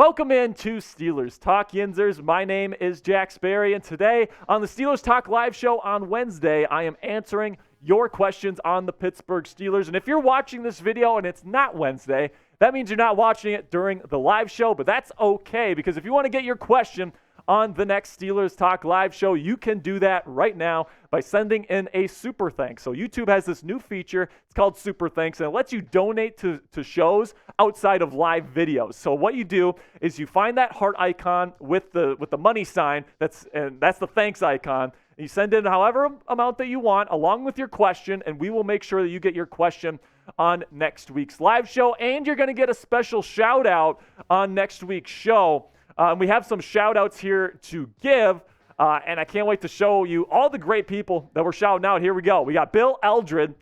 Welcome in to Steelers Talk Yinzers. My name is Jack Sperry, and today on the Steelers Talk Live show on Wednesday, I am answering your questions on the Pittsburgh Steelers. And if you're watching this video and it's not Wednesday, that means you're not watching it during the live show, but that's okay, because if you want to get your question on the next Steelers Talk Live show, you can do that right now by sending in a super thanks. So YouTube has this new feature. It's called Super Thanks, and it lets you donate to shows outside of live videos. So what you do is you find that heart icon with the money sign. That's the thanks icon. You send in however amount that you want along with your question, and we will make sure that you get your question on next week's live show, and you're going to get a special shout out on next week's show. We have some shout outs here to give, and I can't wait to show you all the great people that we're shouting out. Here we go. We got Bill Eldred,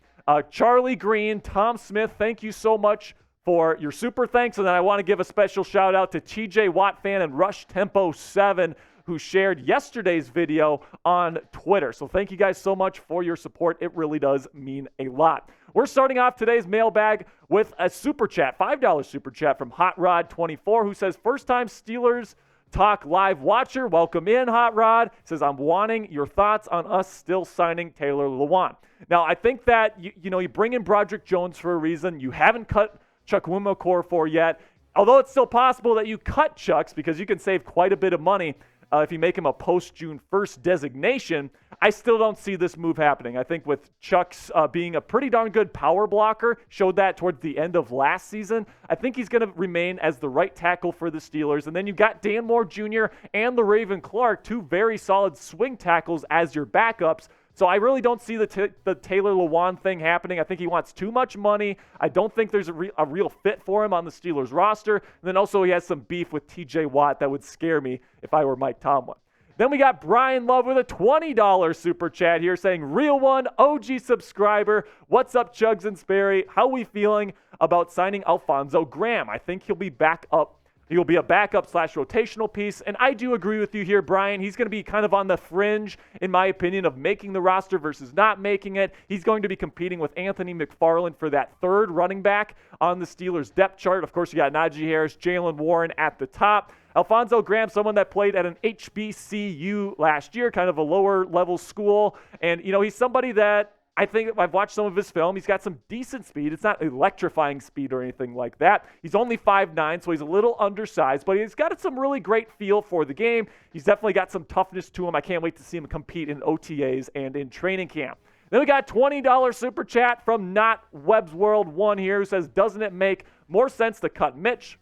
Charlie Green, Tom Smith. Thank you so much for your super thanks. And then I want to give a special shout out to TJ Watt fan and Rush Tempo 7, who shared yesterday's video on Twitter. So thank you guys so much for your support. It really does mean a lot. We're starting off today's mailbag with a super chat, $5 super chat from Hot Rod 24, who says, first time Steelers Talk Live watcher. Welcome in, Hot Rod. Says, I'm wanting your thoughts on us still signing Taylor Lewan. Now, I think that, you bring in Broderick Jones for a reason. You haven't cut Chuck for yet. Although it's still possible that you cut Chuck's because you can save quite a bit of money if you make him a post-June 1st designation. I still don't see this move happening. I think with Chuck's being a pretty darn good power blocker, showed that towards the end of last season, I think he's going to remain as the right tackle for the Steelers. And then you've got Dan Moore Jr. and the Raven Clark, two very solid swing tackles as your backups. So I really don't see the Taylor Lewan thing happening. I think he wants too much money. I don't think there's a real fit for him on the Steelers roster. And then also he has some beef with TJ Watt that would scare me if I were Mike Tomlin. Then we got Brian Love with a $20 super chat here saying, Real One, OG subscriber. What's up, Chugs and Sperry? How we feeling about signing Alfonzo Graham? I think he'll be back up. He'll be a backup/rotational piece, and I do agree with you here, Brian. He's going to be kind of on the fringe, in my opinion, of making the roster versus not making it. He's going to be competing with Anthony McFarland for that third running back on the Steelers depth chart. Of course, you got Najee Harris, Jalen Warren at the top. Alfonzo Graham, someone that played at an HBCU last year, kind of a lower-level school, and, he's somebody that I think I've watched some of his film. He's got some decent speed. It's not electrifying speed or anything like that. He's only 5'9", so he's a little undersized, but he's got some really great feel for the game. He's definitely got some toughness to him. I can't wait to see him compete in OTAs and in training camp. Then we got $20 super chat from Not Webb's World 1 here, who says, doesn't it make more sense to cut Mitch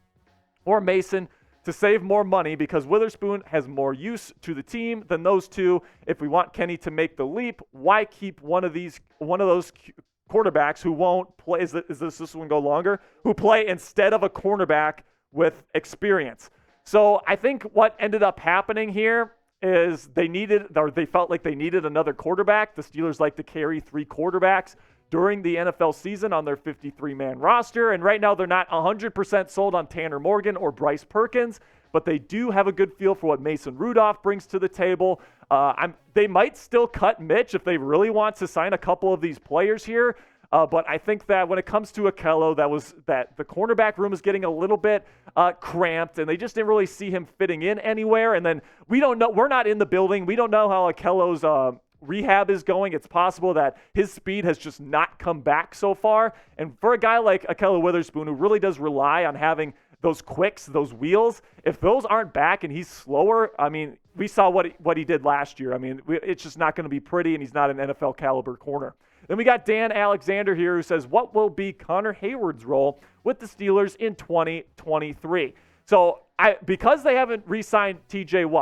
or Mason to save more money because Witherspoon has more use to the team than those two? If we want Kenny to make the leap, why keep one of those quarterbacks who won't play? Is this one go longer? Who play instead of a cornerback with experience? So I think what ended up happening here is they felt like they needed another quarterback. The Steelers like to carry three quarterbacks during the NFL season on their 53-man roster. And right now they're not 100% sold on Tanner Morgan or Bryce Perkins, but they do have a good feel for what Mason Rudolph brings to the table. They might still cut Mitch if they really want to sign a couple of these players here. But I think that when it comes to Akello, that the cornerback room is getting a little bit cramped, and they just didn't really see him fitting in anywhere. And then we don't know. We're not in the building. We don't know how Akello's rehab is going. It's possible that his speed has just not come back so far. And for a guy like Akello Witherspoon, who really does rely on having those quicks, those wheels, if those aren't back and he's slower, I mean, we saw what he did last year. I mean, it's just not going to be pretty, and he's not an NFL caliber corner. Then we got Dan Alexander here, who says, what will be Connor Heyward's role with the Steelers in 2023? So because they haven't re-signed Derek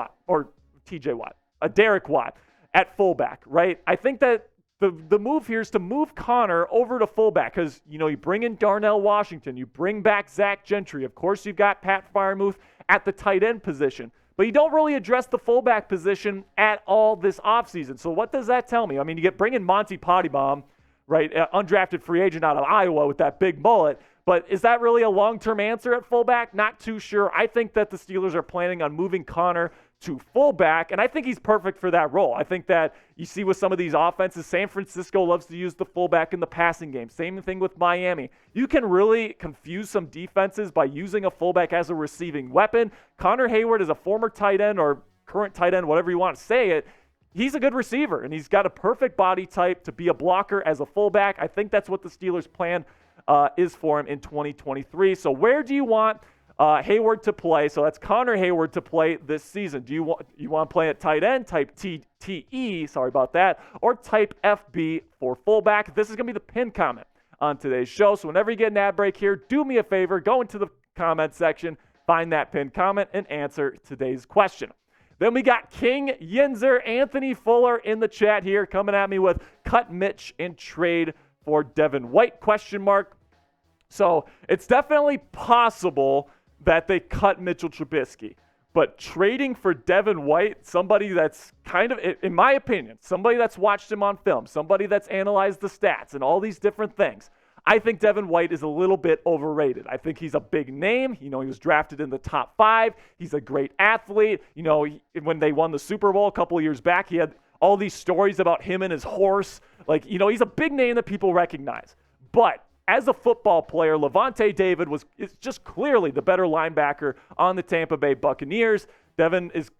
Watt at fullback, right? I think that the move here is to move Connor over to fullback because, you bring in Darnell Washington, you bring back Zach Gentry. Of course, you've got Pat Freiermuth at the tight end position, but you don't really address the fullback position at all this offseason. So what does that tell me? I mean, you bring in Monty Pottybaum, right? Undrafted free agent out of Iowa with that big mullet. But is that really a long-term answer at fullback? Not too sure. I think that the Steelers are planning on moving Connor to fullback, and I think he's perfect for that role. I think that you see with some of these offenses, San Francisco loves to use the fullback in the passing game. Same thing with Miami. You can really confuse some defenses by using a fullback as a receiving weapon. Connor Heyward is a former tight end or current tight end, whatever you want to say it. He's a good receiver, and he's got a perfect body type to be a blocker as a fullback. I think that's what the Steelers' plan is for him in 2023. So where do you want Heyward to play? So that's Connor Heyward to play this season. Do you want to play at tight end, type TE, sorry about that, or type FB for fullback? This is going to be the pinned comment on today's show. So whenever you get an ad break here, do me a favor, go into the comment section, find that pinned comment, and answer today's question. Then we got King Yinzer, Anthony Fuller in the chat here, coming at me with cut Mitch and trade for Devin White, question mark. So it's definitely possible that they cut Mitchell Trubisky. But trading for Devin White, somebody that's kind of, in my opinion, somebody that's watched him on film, somebody that's analyzed the stats and all these different things, I think Devin White is a little bit overrated. I think he's a big name. You know, he was drafted in the top 5. He's a great athlete. You know, when they won the Super Bowl a couple of years back, he had all these stories about him and his horse. Like, you know, he's a big name that people recognize. But as a football player, Levante David is just clearly the better linebacker on the Tampa Bay Buccaneers. Devin is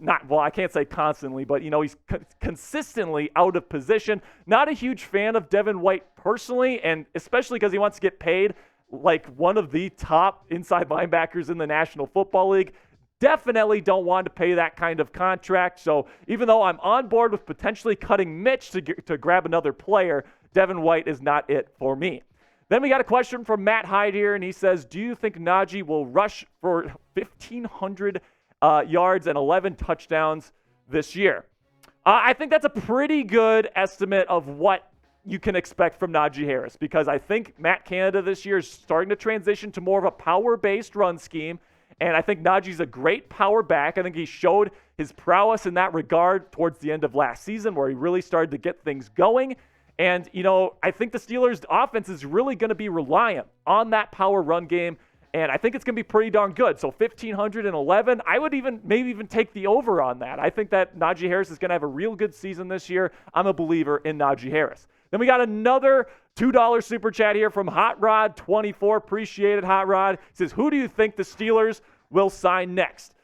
not, well, I can't say constantly, but, you know, he's consistently out of position. Not a huge fan of Devin White personally, and especially because he wants to get paid like one of the top inside linebackers in the National Football League. Definitely don't want to pay that kind of contract. So even though I'm on board with potentially cutting Mitch to grab another player, Devin White is not it for me. Then we got a question from Matt Hyde here, and he says, do you think Najee will rush for 1,500 yards and 11 touchdowns this year? I think that's a pretty good estimate of what you can expect from Najee Harris, because I think Matt Canada this year is starting to transition to more of a power-based run scheme, and I think Najee's a great power back. I think he showed his prowess in that regard towards the end of last season, where he really started to get things going. And, you know, I think the Steelers' offense is really going to be reliant on that power run game, and I think it's going to be pretty darn good. So 1,511, I would maybe even take the over on that. I think that Najee Harris is going to have a real good season this year. I'm a believer in Najee Harris. Then we got another $2 super chat here from Hot Rod 24. Appreciate it, Hot Rod. He says, who do you think the Steelers will sign next?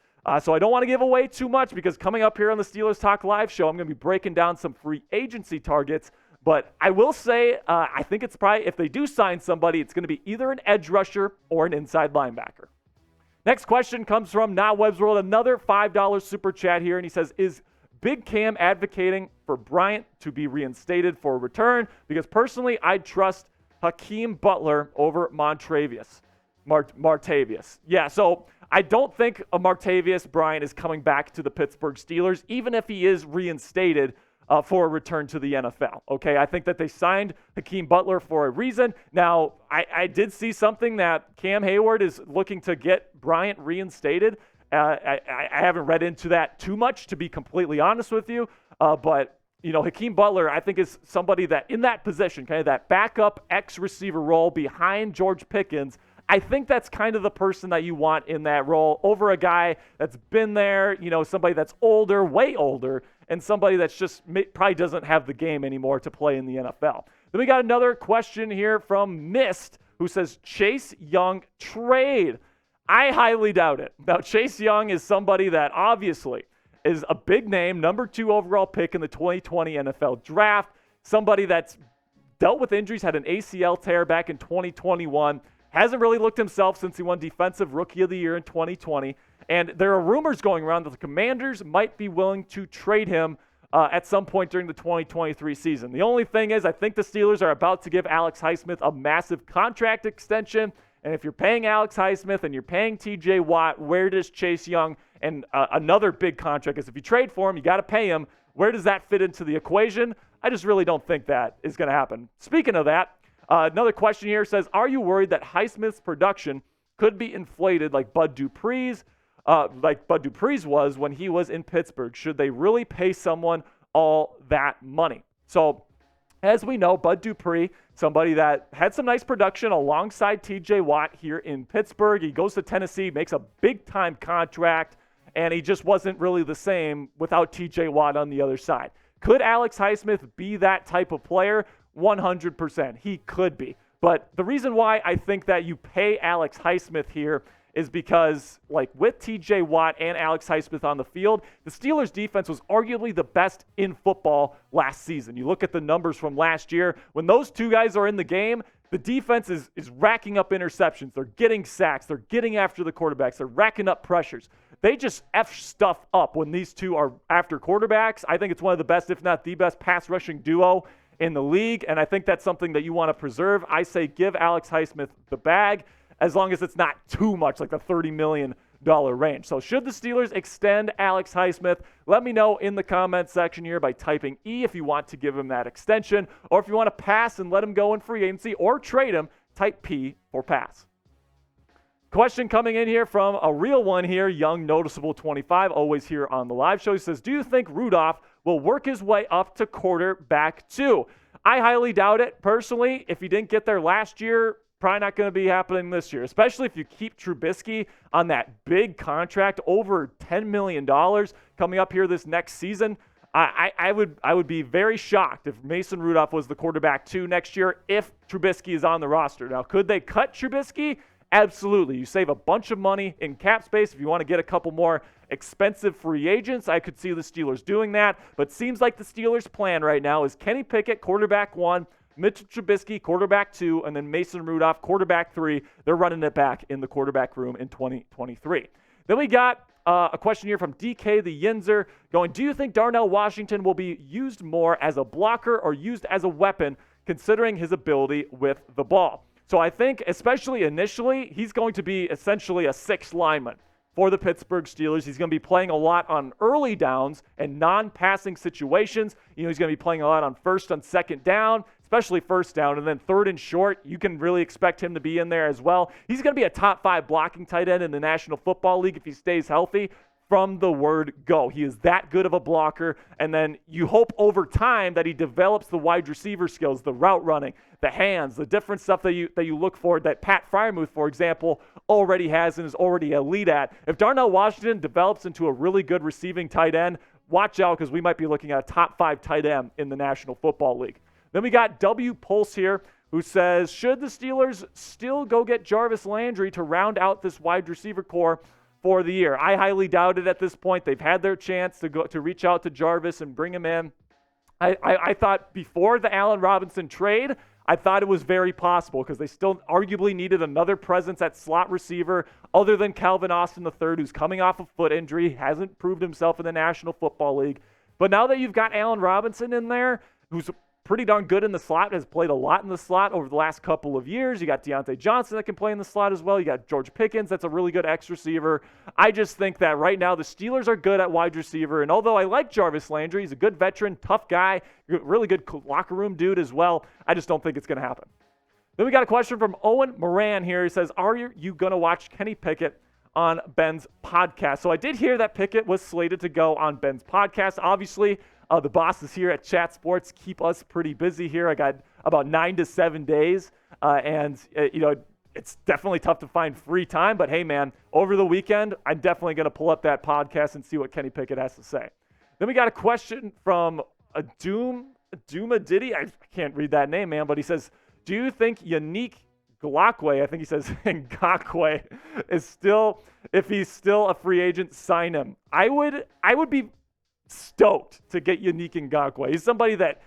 So I don't want to give away too much, because coming up here on the Steelers Talk Live show, I'm going to be breaking down some free agency targets. But I will say, I think it's probably, if they do sign somebody, it's going to be either an edge rusher or an inside linebacker. Next question comes from Not Webb's World, another $5 super chat here, and he says, is Big Cam advocating for Bryant to be reinstated for a return? Because personally, I'd trust Hakeem Butler over Martavious. Yeah, so I don't think a Martavious Bryant is coming back to the Pittsburgh Steelers, even if he is reinstated for a return to the NFL. Okay, I think that they signed Hakeem Butler for a reason. Now, I did see something that Cam Heyward is looking to get Bryant reinstated. I haven't read into that too much, to be completely honest with you. But, you know, Hakeem Butler, I think, is somebody that in that position, kind of that backup X-receiver role behind George Pickens, I think that's kind of the person that you want in that role over a guy that's been there, you know, somebody that's older, way older, and somebody that's just probably doesn't have the game anymore to play in the NFL. Then we got another question here from Mist, who says, Chase Young trade. I highly doubt it. Now, Chase Young is somebody that obviously is a big name, number 2 overall pick in the 2020 NFL draft, somebody that's dealt with injuries, had an ACL tear back in 2021, hasn't really looked himself since he won Defensive Rookie of the Year in 2020. And there are rumors going around that the Commanders might be willing to trade him at some point during the 2023 season. The only thing is, I think the Steelers are about to give Alex Highsmith a massive contract extension. And if you're paying Alex Highsmith and you're paying TJ Watt, where does Chase Young, and another big contract is if you trade for him, you got to pay him. Where does that fit into the equation? I just really don't think that is going to happen. Speaking of that, another question here says, are you worried that Highsmith's production could be inflated like Bud Dupree's was when he was in Pittsburgh? Should they really pay someone all that money? So, as we know, Bud Dupree, somebody that had some nice production alongside TJ Watt here in Pittsburgh. He goes to Tennessee, makes a big-time contract, and he just wasn't really the same without TJ Watt on the other side. Could Alex Highsmith be that type of player? 100%. He could be. But the reason why I think that you pay Alex Highsmith here is because, like, with TJ Watt and Alex Highsmith on the field, the Steelers' defense was arguably the best in football last season. You look at the numbers from last year. When those two guys are in the game, the defense is racking up interceptions. They're getting sacks. They're getting after the quarterbacks. They're racking up pressures. They just F stuff up when these two are after quarterbacks. I think it's one of the best, if not the best, pass rushing duo in the league, and I think that's something that you want to preserve. I say give Alex Highsmith the bag, as long as it's not too much, like the $30 million range. So should the Steelers extend Alex Highsmith? Let me know in the comments section here by typing E if you want to give him that extension, or if you want to pass and let him go in free agency or trade him, type P for pass. Question coming in here from a real one here, Young Noticeable 25, always here on the live show. He says, do you think Rudolph will work his way up to quarterback 2? I highly doubt it. Personally, if he didn't get there last year, probably not going to be happening this year, especially if you keep Trubisky on that big contract, over $10 million coming up here this next season. I would be very shocked if Mason Rudolph was the quarterback 2 next year if Trubisky is on the roster. Now, could they cut Trubisky? Absolutely. You save a bunch of money in cap space. If you want to get a couple more expensive free agents, I could see the Steelers doing that. But seems like the Steelers' plan right now is Kenny Pickett, quarterback 1, Mitchell Trubisky, quarterback 2, and then Mason Rudolph, quarterback 3. They're running it back in the quarterback room in 2023. Then we got a question here from DK the Yinzer going, do you think Darnell Washington will be used more as a blocker or used as a weapon considering his ability with the ball? So I think, especially initially, he's going to be essentially a 6th lineman for the Pittsburgh Steelers. He's going to be playing a lot on early downs and non-passing situations. He's going to be playing a lot on first and second down, especially first down, and then third and short. You can really expect him to be in there as well. He's going to be a top 5 blocking tight end in the National Football League if he stays healthy. From the word go. He is that good of a blocker, and then you hope over time that he develops the wide receiver skills, the route running, the hands, the different stuff that you look for that Pat Freiermuth, for example, already has and is already elite at. If Darnell Washington develops into a really good receiving tight end, watch out because we might be looking at a top 5 tight end in the National Football League. Then we got W Pulse here who says, should the Steelers still go get Jarvis Landry to round out this wide receiver core for the year? I highly doubt it at this point. They've had their chance to reach out to Jarvis and bring him in. I thought before the Allen Robinson trade, I thought it was very possible because they still arguably needed another presence at slot receiver other than Calvin Austin III, who's coming off a foot injury, hasn't proved himself in the National Football League. But now that you've got Allen Robinson in there, who's pretty darn good in the slot, has played a lot in the slot over the last couple of years. You got Deontay Johnson that can play in the slot as well. You got George Pickens, that's a really good X receiver. I just think that right now the Steelers are good at wide receiver, and although I like Jarvis Landry, he's a good veteran, tough guy, really good locker room dude as well, I just don't think it's going to happen. Then we got a question from Owen Moran here. He says, are you going to watch Kenny Pickett on Ben's podcast? So I did hear that Pickett was slated to go on Ben's podcast. Obviously, the bosses here at Chat Sports keep us pretty busy here. I got about 9 to 7 days, and it's definitely tough to find free time. But hey, man, over the weekend, I'm definitely going to pull up that podcast and see what Kenny Pickett has to say. Then we got a question from Duma Diddy. I can't read that name, man, but he says, do you think Yannick Ngakoue, I think he says Ngakoue, is still, if he's still a free agent, sign him? I would be stoked to get Yannick Ngakoue. He's somebody that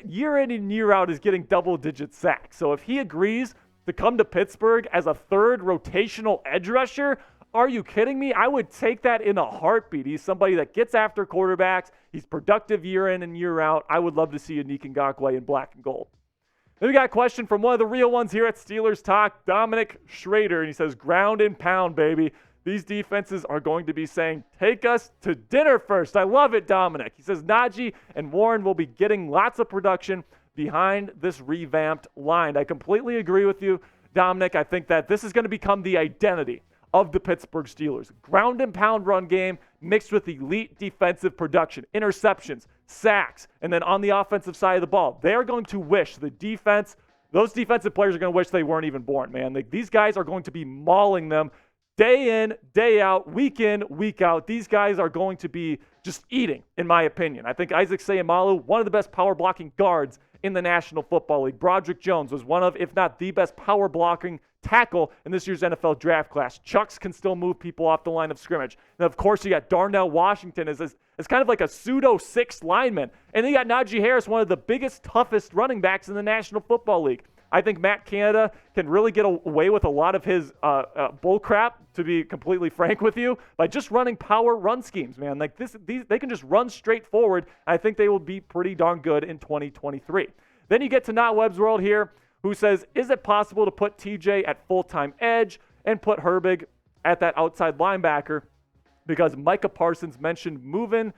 year in and year out is getting double-digit sacks. So if he agrees to come to Pittsburgh as a 3rd rotational edge rusher, are you kidding me? I would take that in a heartbeat. He's somebody that gets after quarterbacks. He's productive year in and year out. I would love to see Yannick Ngakoue in black and gold. Then we got a question from one of the real ones here at Steelers Talk, Dominic Schrader, and he says, ground and pound, baby. These defenses are going to be saying, take us to dinner first. I love it, Dominic. He says Najee and Warren will be getting lots of production behind this revamped line. I completely agree with you, Dominic. I think that this is going to become the identity of the Pittsburgh Steelers. Ground and pound run game mixed with elite defensive production, interceptions, sacks, and then on the offensive side of the ball, they're going to wish those defensive players are going to wish they weren't even born, man. These guys are going to be mauling them day in, day out, week in, week out. These guys are going to be just eating, in my opinion. I think Isaac Seumalo, one of the best power blocking guards in the National Football League. Broderick Jones was one of, if not the best power blocking tackle in this year's NFL draft class. Chucks can still move people off the line of scrimmage. And of course, you got Darnell Washington as kind of like a pseudo sixth lineman. And then you got Najee Harris, one of the biggest, toughest running backs in the National Football League. I think Matt Canada can really get away with a lot of his bull crap, to be completely frank with you, by just running power run schemes, man. Like they can just run straight forward. I think they will be pretty darn good in 2023. Then you get to Not Webb's World here, who says, is it possible to put TJ at full-time edge and put Herbig at that outside linebacker? Because Micah Parsons mentioned moving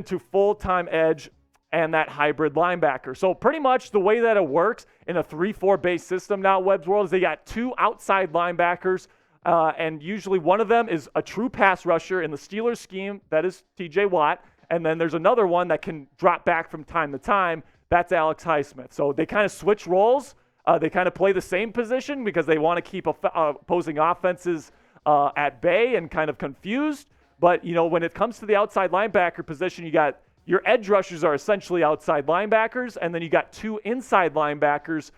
to full-time edge and that hybrid linebacker. So pretty much the way that it works in a 3-4 base system now, Webb's World, is they got two outside linebackers, and usually one of them is a true pass rusher in the Steelers scheme. That is TJ Watt. And then there's another one that can drop back from time to time. That's Alex Highsmith. So they kind of switch roles. They kind of play the same position because they want to keep opposing offenses at bay and kind of confused. But, when it comes to the outside linebacker position, you got your edge rushers are essentially outside linebackers, and then you got two inside linebackers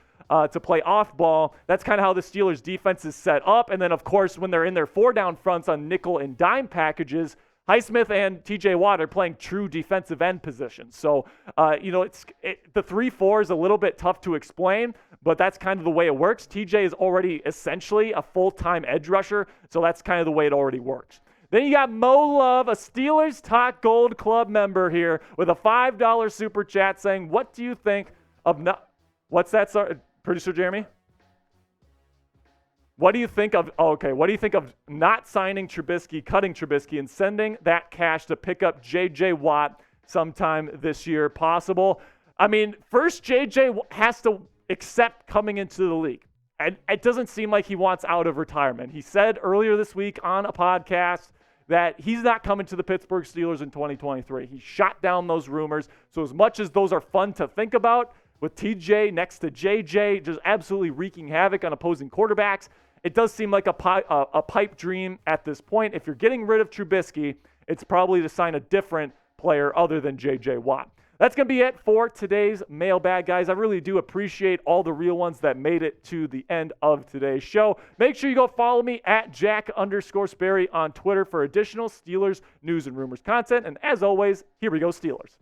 to play off ball. That's kind of how the Steelers defense is set up. And then, of course, when they're in their 4-down fronts on nickel and dime packages, Highsmith and TJ Watt are playing true defensive end positions. So, the 3-4 is a little bit tough to explain, but that's kind of the way it works. TJ is already essentially a full-time edge rusher, so that's kind of the way it already works. Then you got Mo Love, a Steelers Talk Gold Club member here, with a $5 super chat saying, what do you think of what's that, producer Jeremy? What do you think of not signing Trubisky, cutting Trubisky, and sending that cash to pick up J.J. Watt sometime this year possible? I mean, first J.J. has to accept coming into the league. And it doesn't seem like he wants out of retirement. He said earlier this week on a podcast that he's not coming to the Pittsburgh Steelers in 2023. He shot down those rumors. So as much as those are fun to think about, with TJ next to JJ just absolutely wreaking havoc on opposing quarterbacks, it does seem like a pipe dream at this point. If you're getting rid of Trubisky, it's probably to sign a different player other than J.J. Watt. That's going to be it for today's mailbag, guys. I really do appreciate all the real ones that made it to the end of today's show. Make sure you go follow me at Jack_Sperry on Twitter for additional Steelers news and rumors content. And as always, here we go, Steelers.